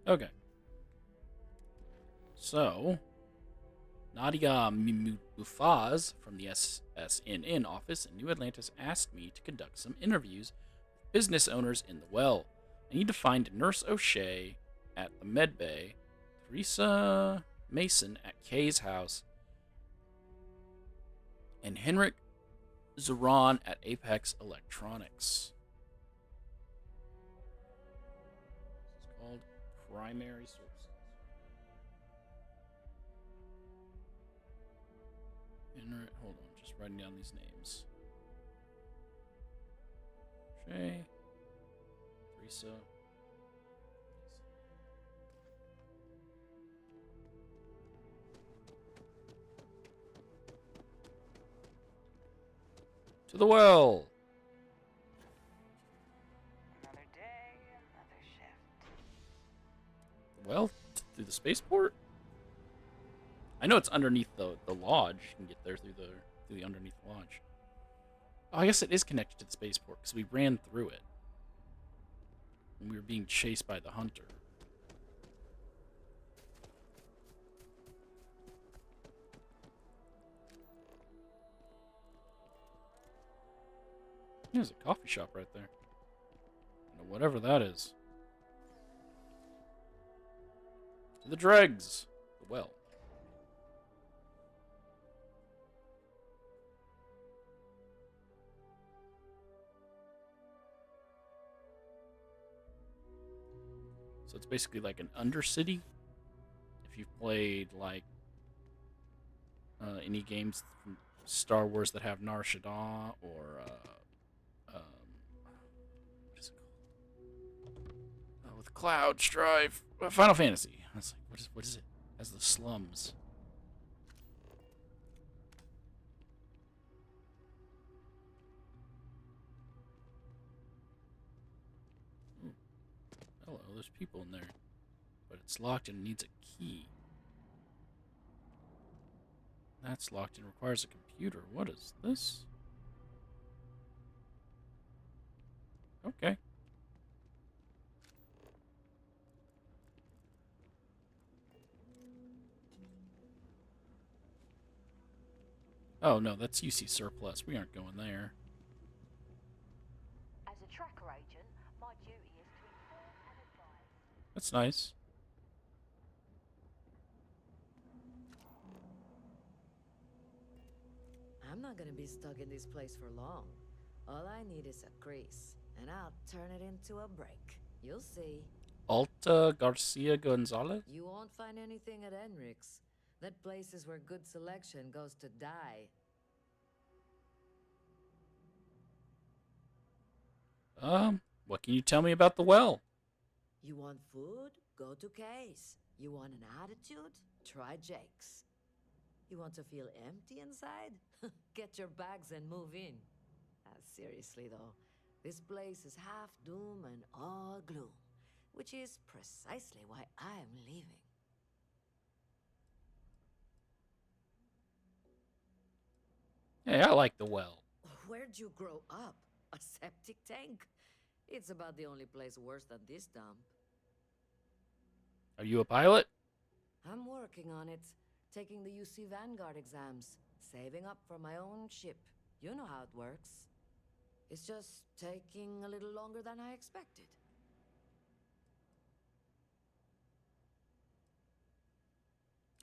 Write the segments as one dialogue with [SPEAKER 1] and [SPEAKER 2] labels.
[SPEAKER 1] Okay. So, Nadia Mufaz from the SSNN office in New Atlantis asked me to conduct some interviews with business owners in the well. I need to find Nurse O'Shea at the Med Bay, Teresa Mason at Kay's house, and Henrik Zuran at Apex Electronics. It's called Primary Sources. Hold on, just writing down these names. Shay, Teresa. To the well.
[SPEAKER 2] Another day, another shift.
[SPEAKER 1] Well, through the spaceport. I know it's underneath the lodge. You can get there through the underneath lodge. Oh, I guess it is connected to the spaceport because we ran through it when we were being chased by the hunter. There's a coffee shop right there. Whatever that is. The dregs. The well. So it's basically like an undercity. If you've played like any games from Star Wars that have Nar Shaddaa or what is it called? With Cloud Strife, Final Fantasy. That's like what is it? Has the slums. Ooh, hello, there's people in there, but it's locked and needs a key. That's locked and requires a computer. What is this? Okay. Oh no, that's UC surplus. We aren't going there.
[SPEAKER 2] As a tracker agent, my duty is to inform and advise.
[SPEAKER 1] That's nice.
[SPEAKER 3] I'm not gonna be stuck in this place for long. All I need is a crease, and I'll turn it into a break. You'll see.
[SPEAKER 1] Alta Garcia Gonzalez?
[SPEAKER 3] You won't find anything at Enric's. That place is where good selection goes to die.
[SPEAKER 1] What can you tell me about the well?
[SPEAKER 3] You want food? Go to Kay's. You want an attitude? Try Jake's. You want to feel empty inside? Get your bags and move in. Seriously though, this place is half doom and all gloom, which is precisely why I'm leaving.
[SPEAKER 1] Hey, I like the well.
[SPEAKER 3] Where'd you grow up? A septic tank? It's about the only place worse than this dump.
[SPEAKER 1] Are you a pilot?
[SPEAKER 3] I'm working on it, taking the UC Vanguard exams, saving up for my own ship. You know how it works. It's just taking a little longer than I expected.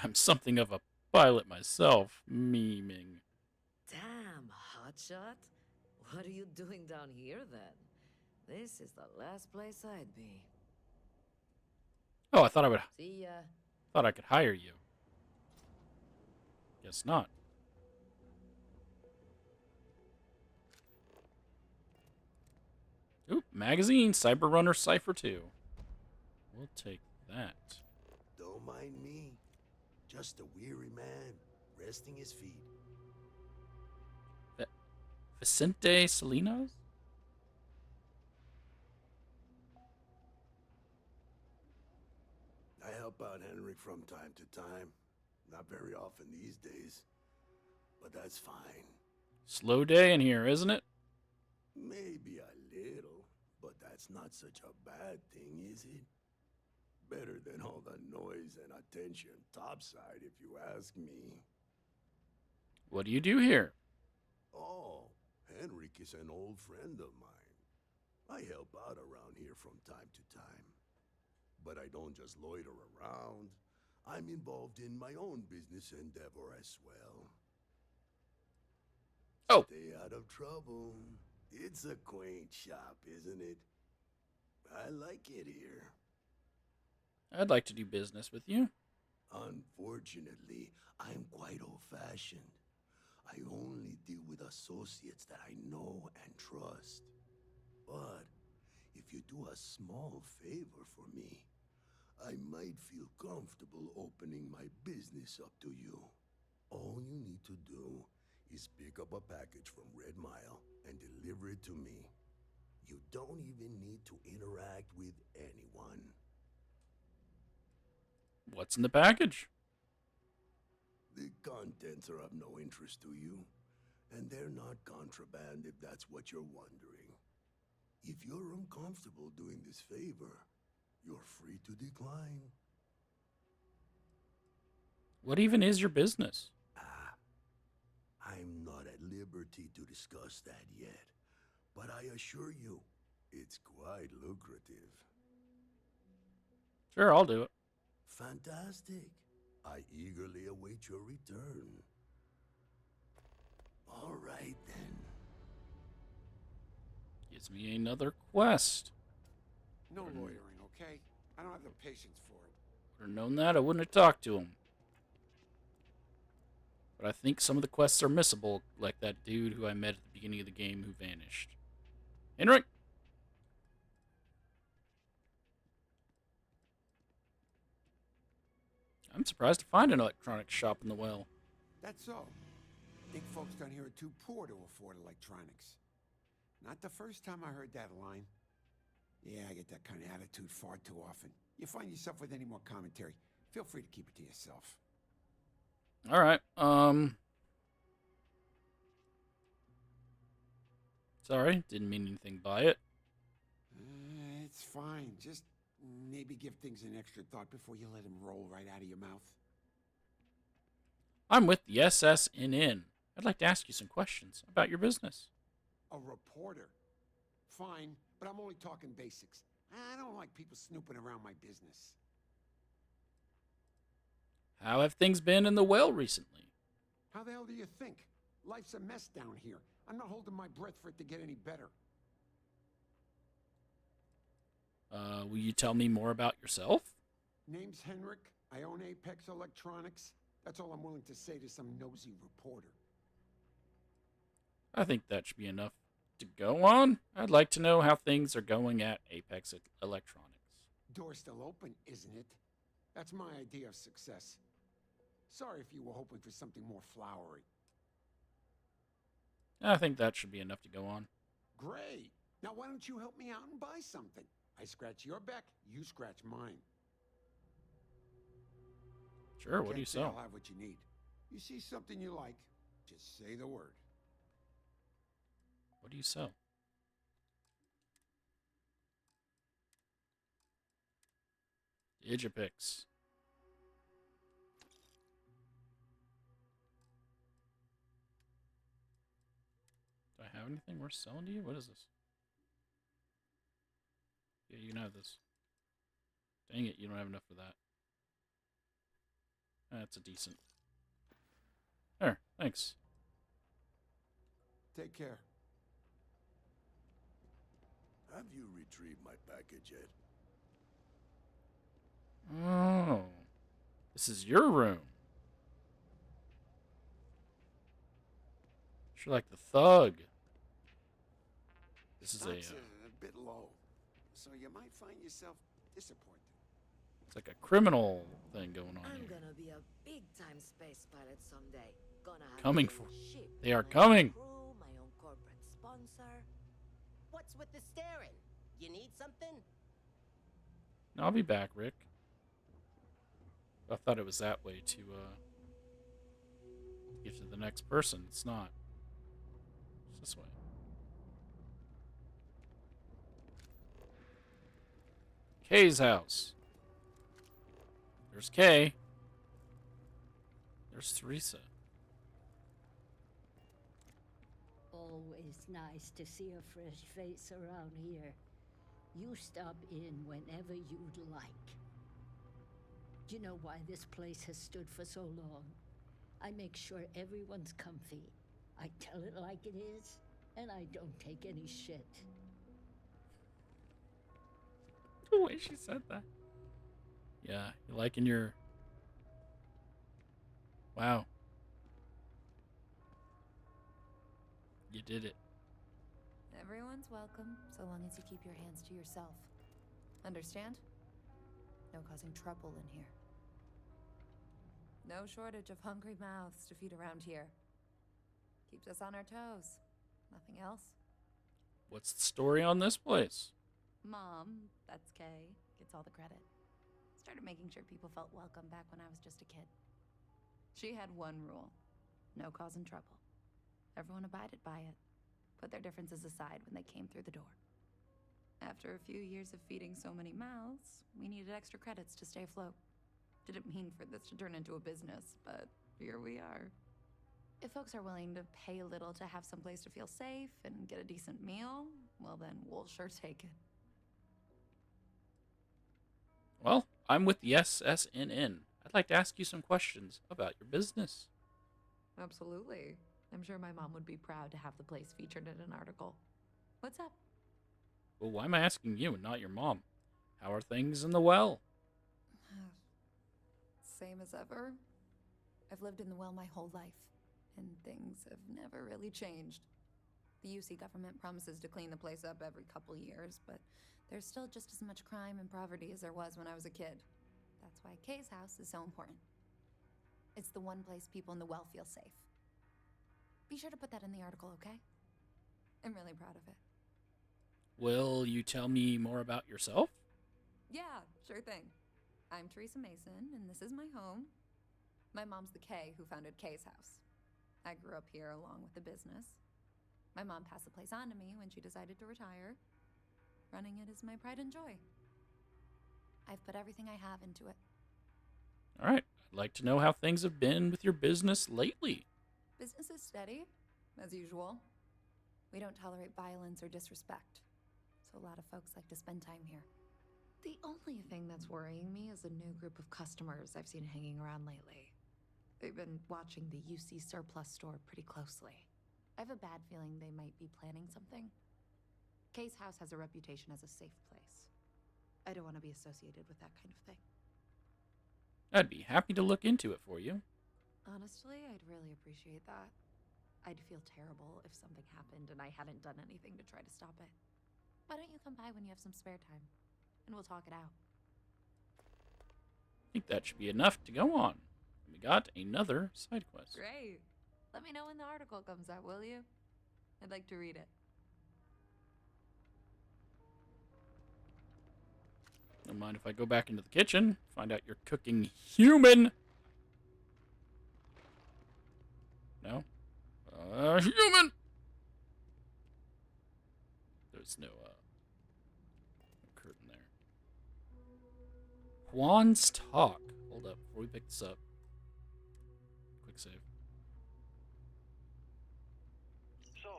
[SPEAKER 1] I'm something of a pilot myself, memeing.
[SPEAKER 3] Damn, hotshot. What are you doing down here then? This is the last place I'd be.
[SPEAKER 1] Oh, I thought
[SPEAKER 3] See ya.
[SPEAKER 1] I could hire you. Guess not. Oop, magazine, Cyber Runner Cipher 2. We'll take that.
[SPEAKER 4] Don't mind me. Just a weary man, resting his feet.
[SPEAKER 1] Vicente Salinas?
[SPEAKER 4] I help out Henrik from time to time. Not very often these days. But that's fine.
[SPEAKER 1] Slow day in here, isn't it?
[SPEAKER 4] Maybe a little, but that's not such a bad thing, is it? Better the noise and attention topside, if you ask me.
[SPEAKER 1] What do you do here?
[SPEAKER 4] Oh, Henrik is an old friend of mine. I help out around here from time to time. But I don't just loiter around. I'm involved in my own business endeavor as well.
[SPEAKER 1] Oh,
[SPEAKER 4] Stay out of trouble. It's a quaint shop, isn't it? I like it here.
[SPEAKER 1] I'd like to do business with you.
[SPEAKER 4] Unfortunately, I'm quite old-fashioned. I only deal with associates that I know and trust. But if you do a small favor for me, I might feel comfortable opening my business up to you. All you need to do is pick up a package from Red Mile and deliver it to me. You don't even need to interact with anyone.
[SPEAKER 1] What's in the package?
[SPEAKER 4] The contents are of no interest to you, and they're not contraband if that's what you're wondering. If you're uncomfortable doing this favor, you're free to decline.
[SPEAKER 1] What even is your business?
[SPEAKER 4] I'm not at liberty to discuss that yet, but I assure you, it's quite lucrative.
[SPEAKER 1] Sure, I'll do it.
[SPEAKER 4] Fantastic. I eagerly await your return. All right, then.
[SPEAKER 1] Gives me another quest.
[SPEAKER 5] No loitering, okay? I don't have the patience for it.
[SPEAKER 1] Would have known that, I wouldn't have talked to him. But I think some of the quests are missable, like that dude who I met at the beginning of the game who vanished. Henrik! I'm surprised to find an electronics shop in the well.
[SPEAKER 5] That's so. Think folks down here are too poor to afford electronics. Not the first time I heard that line. Yeah, I get that kind of attitude far too often. You find yourself with any more commentary, feel free to keep it to yourself.
[SPEAKER 1] Alright, sorry, didn't mean anything by it.
[SPEAKER 5] It's fine. Just maybe give things an extra thought before you let them roll right out of your mouth.
[SPEAKER 1] I'm with the SSNN. I'd like to ask you some questions about your business.
[SPEAKER 5] A reporter. Fine, but I'm only talking basics. I don't like people snooping around my business.
[SPEAKER 1] How have things been in the well recently?
[SPEAKER 5] How the hell do you think? Life's a mess down here. I'm not holding my breath for it to get any better.
[SPEAKER 1] Will you tell me more about yourself?
[SPEAKER 5] Name's Henrik. I own Apex Electronics. That's all I'm willing to say to some nosy reporter.
[SPEAKER 1] I think that should be enough to go on. I'd like to know how things are going at Apex Electronics.
[SPEAKER 5] Door's still open, isn't it? That's my idea of success. Sorry if you were hoping for something more flowery.
[SPEAKER 1] I think that should be enough to go on.
[SPEAKER 5] Great. Now why don't you help me out and buy something? I scratch your back, you scratch mine.
[SPEAKER 1] Sure, what do you
[SPEAKER 5] Can't say
[SPEAKER 1] sell?
[SPEAKER 5] I'll have what you need. You see something you like, just say the word.
[SPEAKER 1] What do you sell? Digipix. Do I have anything worth selling to you? What is this? Yeah, you can have this. Dang it, you don't have enough for that. That's a decent. There, thanks.
[SPEAKER 5] Take care.
[SPEAKER 4] Have you retrieved my package yet?
[SPEAKER 1] Oh. This is your room. You're like the thug. This is a,
[SPEAKER 5] Stock's a bit low, so you might find yourself disappointed.
[SPEAKER 1] it's like a criminal thing going on
[SPEAKER 3] I'm
[SPEAKER 1] here.
[SPEAKER 3] gonna be a big-time space pilot someday. Gonna have
[SPEAKER 1] Coming
[SPEAKER 3] my
[SPEAKER 1] for-
[SPEAKER 3] own ship,
[SPEAKER 1] they are
[SPEAKER 3] my own
[SPEAKER 1] coming.
[SPEAKER 3] crew, my own corporate sponsor.
[SPEAKER 6] What's with the staring? You need something?
[SPEAKER 1] No, I'll be back, Rick. I thought it was that way to get to the next person. It's not. It's this way. Kay's house. There's Kay. There's Teresa.
[SPEAKER 7] Always nice to see a fresh face around here. You stop in whenever you'd like. Do you know why this place has stood for so long? I make sure everyone's comfy. I tell it like it is, and I don't take any shit.
[SPEAKER 1] The way she said that. Yeah, you liking your... Wow. You did it.
[SPEAKER 8] Everyone's welcome, so long as you keep your hands to yourself. Understand? No causing trouble in here. No shortage of hungry mouths to feed around here. Keeps us on our toes. Nothing else.
[SPEAKER 1] What's the story on this place?
[SPEAKER 8] Mom, that's Kay, gets all the credit. Started making sure people felt welcome back when I was just a kid. She had one rule. No causing trouble. Everyone abided by it. Put their differences aside when they came through the door. After a few years of feeding so many mouths, we needed extra credits to stay afloat. Didn't mean for this to turn into a business, but here we are. If folks are willing to pay a little to have someplace to feel safe and get a decent meal, well then we'll sure take it.
[SPEAKER 1] Well, I'm with the SSNN. I'd like to ask you some questions about your business.
[SPEAKER 8] Absolutely. I'm sure my mom would be proud to have the place featured in an article. What's up?
[SPEAKER 1] Well, why am I asking you and not your mom? How are things in the well?
[SPEAKER 8] Same as ever. I've lived in the well my whole life, and things have never really changed. The UC government promises to clean the place up every couple years, but there's still just as much crime and poverty as there was when I was a kid. That's why Kay's house is so important. It's the one place people in the well feel safe. Be sure to put that in the article, okay? I'm really proud of it.
[SPEAKER 1] Will you tell me more about yourself?
[SPEAKER 8] Yeah, sure thing. I'm Teresa Mason, and this is my home. My mom's the Kay who founded Kay's house. I grew up here along with the business. My mom passed the place on to me when she decided to retire. Running it is my pride and joy. I've put everything I have into it.
[SPEAKER 1] All right. I'd like to know how things have been with your business lately.
[SPEAKER 8] Business is steady, as usual. We don't tolerate violence or disrespect, so a lot of folks like to spend time here. The only thing that's worrying me is a new group of customers I've seen hanging around lately. They've been watching the UC surplus store pretty closely. I have a bad feeling they might be planning something. Kay's house has a reputation as a safe place. I don't want to be associated with that kind of thing.
[SPEAKER 1] I'd be happy to look into it for you.
[SPEAKER 8] Honestly, I'd really appreciate that. I'd feel terrible if something happened and I hadn't done anything to try to stop it. Why don't you come by when you have some spare time? And we'll talk it out.
[SPEAKER 1] I think that should be enough to go on. We got another side quest.
[SPEAKER 8] Great. Let me know when the article comes out, will you? I'd like to read it.
[SPEAKER 1] Don't mind if I go back into the kitchen, find out you're cooking human. No? Human! There's no curtain there. Juan's talk. Hold up, before we pick this up. Quick save.
[SPEAKER 9] So,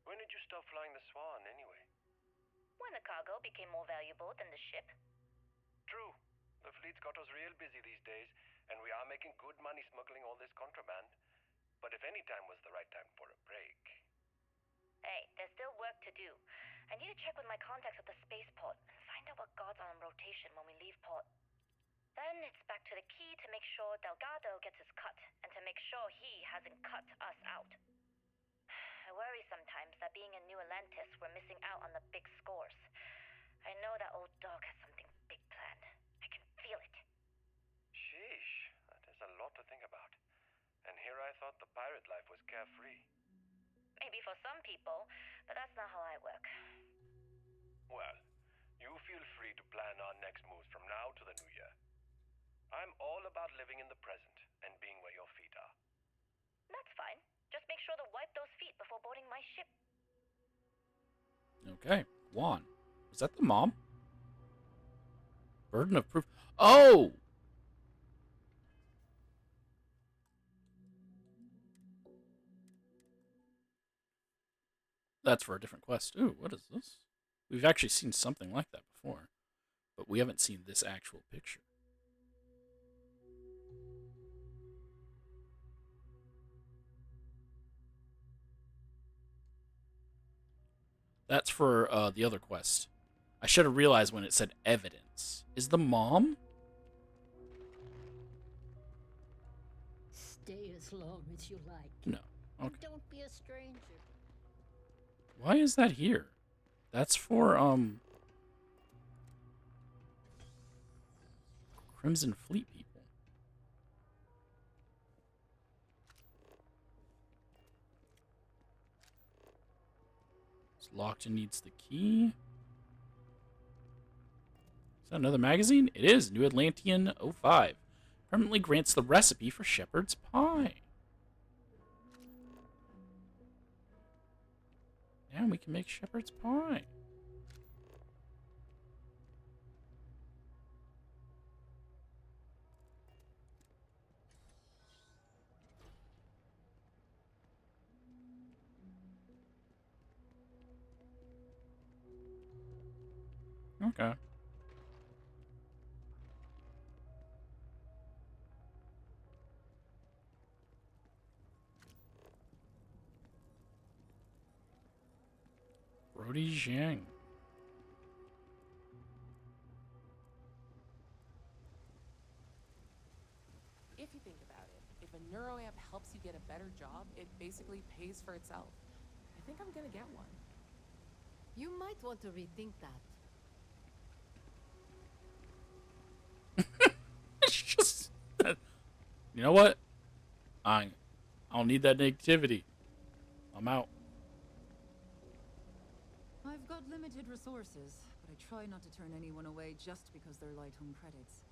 [SPEAKER 9] when did you stop flying the Swan, anyway?
[SPEAKER 2] When the cargo became more valuable than the ship.
[SPEAKER 9] True. The fleet's got us real busy these days, and we are making good money smuggling all this contraband. But if any time was the right time for a break...
[SPEAKER 2] Hey, there's still work to do. I need to check with my contacts at the spaceport and find out what guards are on rotation when we leave port. Then it's back to the key to make sure Delgado gets his cut, and to make sure he hasn't cut us out. I worry sometimes that being in New Atlantis, we're missing out on the big scores. I know that old dog has something big planned. I can feel it.
[SPEAKER 9] Sheesh, that is a lot to think about. And here I thought the pirate life was carefree.
[SPEAKER 2] Maybe for some people, but that's not how I work.
[SPEAKER 9] Well, you feel free to plan our next moves from now to the new year. I'm all about living in the present and being where your feet are.
[SPEAKER 2] That's fine. Just make sure to wipe those feet before boarding my ship.
[SPEAKER 1] Okay, Juan. Was that the mom? Burden of proof. Oh! that's for a different quest. Ooh, what is this? We've actually seen something like that before, but we haven't seen this actual picture. That's for the other quest. I should have realized when it said evidence. Is the mom?
[SPEAKER 7] Stay as long as you like.
[SPEAKER 1] No.
[SPEAKER 7] And
[SPEAKER 1] Okay.
[SPEAKER 7] don't be a stranger.
[SPEAKER 1] Why is that here? That's for Crimson Fleet people. It's locked and needs the key. Is that another magazine? It is. New Atlantean 05. Permanently grants the recipe for shepherd's pie. Now we can make shepherd's pie. Okay. Brody Zhang.
[SPEAKER 10] If you think about it, if a neuroamp helps you get a better job, it basically pays for itself. I think I'm gonna get one.
[SPEAKER 11] You might want to rethink that.
[SPEAKER 1] It's just you know what? I don't need that negativity. I'm out.
[SPEAKER 12] I've got limited resources, but I try not to turn anyone away just because they're light home credits.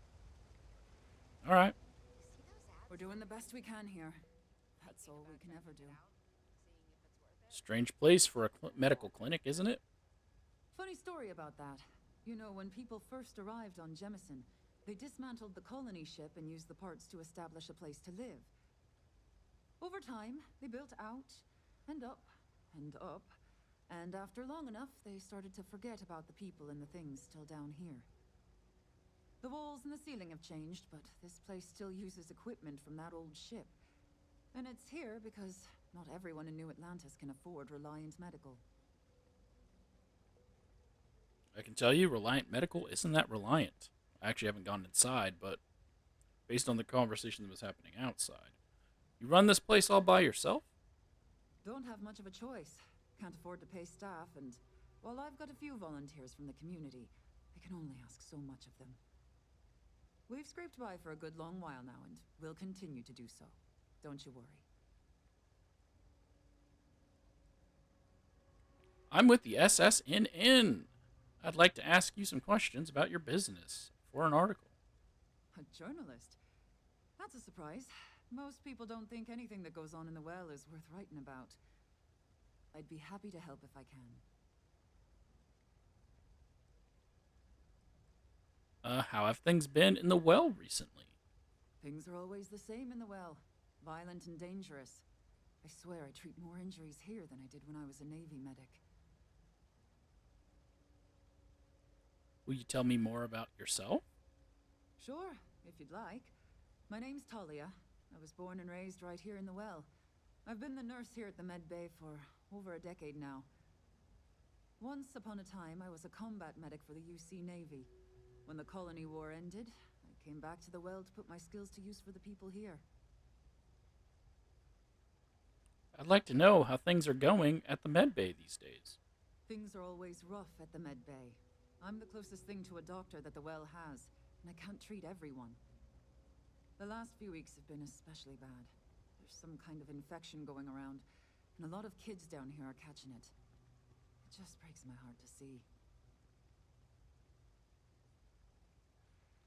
[SPEAKER 1] All right.
[SPEAKER 12] We're doing the best we can here. That's all we can ever do.
[SPEAKER 1] Strange place for a medical clinic, isn't it?
[SPEAKER 12] Funny story about that. You know, when people first arrived on Jemison, they dismantled the colony ship and used the parts to establish a place to live. Over time, they built out and up and up, and after long enough, they started to forget about the people and the things still down here. The walls and the ceiling have changed, but this place still uses equipment from that old ship. And it's here because not everyone in New Atlantis can afford Reliant Medical.
[SPEAKER 1] I can tell you, Reliant Medical isn't that reliant. I actually haven't gone inside, but based on the conversation that was happening outside, you run this place all by yourself?
[SPEAKER 12] Don't have much of a choice. Can't afford to pay staff, and while I've got a few volunteers from the community, I can only ask so much of them. We've scraped by for a good long while now, and we'll continue to do so. Don't you worry.
[SPEAKER 1] I'm with the SSNN. I'd like to ask you some questions about your business for an article.
[SPEAKER 12] A journalist? That's a surprise. Most people don't think anything that goes on in the well is worth writing about. I'd be happy to help if I can.
[SPEAKER 1] How have things been in the well recently?
[SPEAKER 12] Things are always the same in the well. Violent and dangerous. I swear I treat more injuries here than I did when I was a Navy medic.
[SPEAKER 1] Will you tell me more about yourself?
[SPEAKER 12] Sure, if you'd like. My name's Talia. I was born and raised right here in the well. I've been the nurse here at the med bay for over a decade now. Once upon a time, I was a combat medic for the UC Navy. When the colony war ended, I came back to the well to put my skills to use for the people here.
[SPEAKER 1] I'd like to know how things are going at the med bay these days.
[SPEAKER 12] Things are always rough at the med bay. I'm the closest thing to a doctor that the well has, and I can't treat everyone. The last few weeks have been especially bad. There's some kind of infection going around, and a lot of kids down here are catching it. It just breaks my heart to see.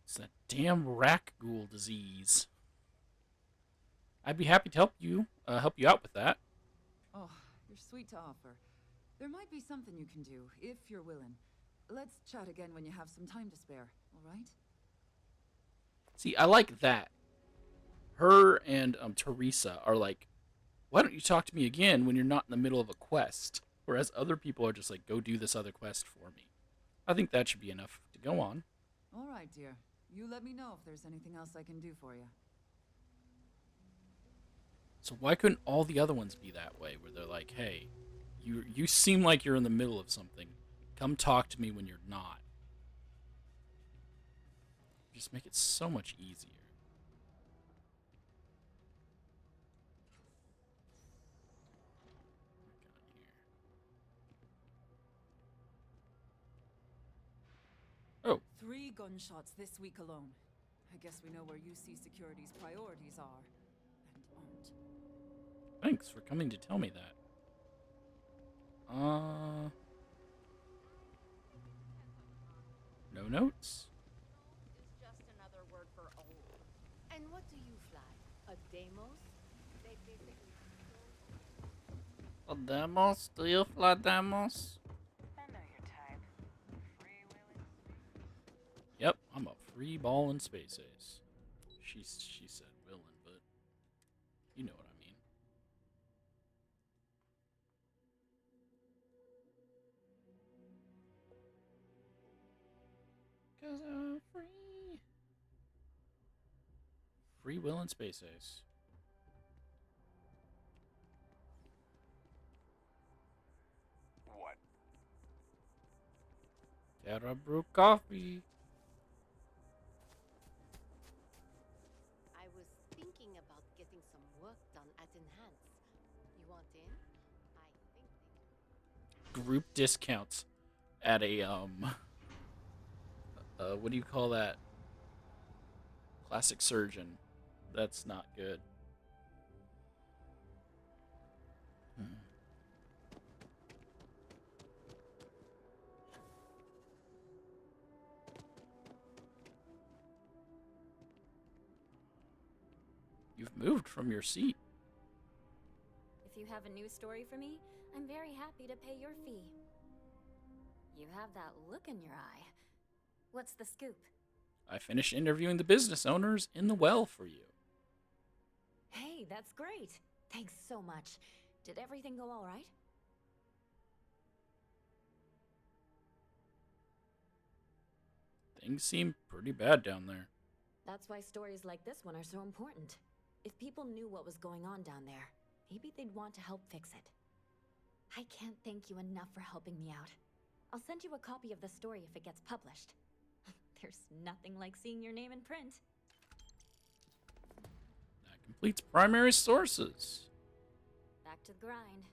[SPEAKER 1] It's that damn rack ghoul disease. I'd be happy to help you out with that.
[SPEAKER 12] Oh, you're sweet to offer. There might be something you can do, if you're willing. Let's chat again when you have some time to spare, all right?
[SPEAKER 1] See, I like that. Her and Teresa are like, why don't you talk to me again when you're not in the middle of a quest? Whereas other people are just like, go do this other quest for me. I think that should be enough to go on.
[SPEAKER 12] All right, dear. You let me know if there's anything else I can do for you.
[SPEAKER 1] So why couldn't all the other ones be that way, where they're like, hey, you seem like you're in the middle of something. Come talk to me when you're not. Just make it so much easier. Oh.
[SPEAKER 12] 3 gunshots this week alone. I guess we know where UC Security's priorities are and aren't.
[SPEAKER 1] Thanks for coming to tell me that. No notes?
[SPEAKER 11] It's just another word for old. And what do you fly? A Deimos? They basically
[SPEAKER 1] A Deimos? Do you fly Deimos?
[SPEAKER 2] I know your type. Freewheeling.
[SPEAKER 1] Yep, I'm a free ball in space ace. She said willing, but you know what I mean. 'Cause I'm free. Free will and space ace.
[SPEAKER 9] What?
[SPEAKER 1] Terra brew coffee.
[SPEAKER 11] I was thinking about getting some work done at Enhance. You want in? I think they
[SPEAKER 1] Group discounts at a what do you call that? Plastic surgeon. That's not good. You've moved from your seat.
[SPEAKER 13] If you have a new story for me, I'm very happy to pay your fee. You have that look in your eye. What's the scoop?
[SPEAKER 1] I finished interviewing the business owners in the well for you.
[SPEAKER 13] Hey, that's great. Thanks so much. Did everything go all right?
[SPEAKER 1] Things seem pretty bad down there.
[SPEAKER 13] That's why stories like this one are so important. If people knew what was going on down there, maybe they'd want to help fix it. I can't thank you enough for helping me out. I'll send you a copy of the story if it gets published. There's nothing like seeing your name in print.
[SPEAKER 1] That completes primary sources.
[SPEAKER 13] Back to the grind.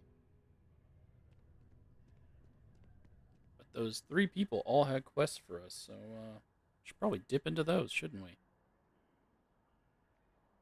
[SPEAKER 1] But those 3 people all had quests for us, so should probably dip into those, shouldn't we?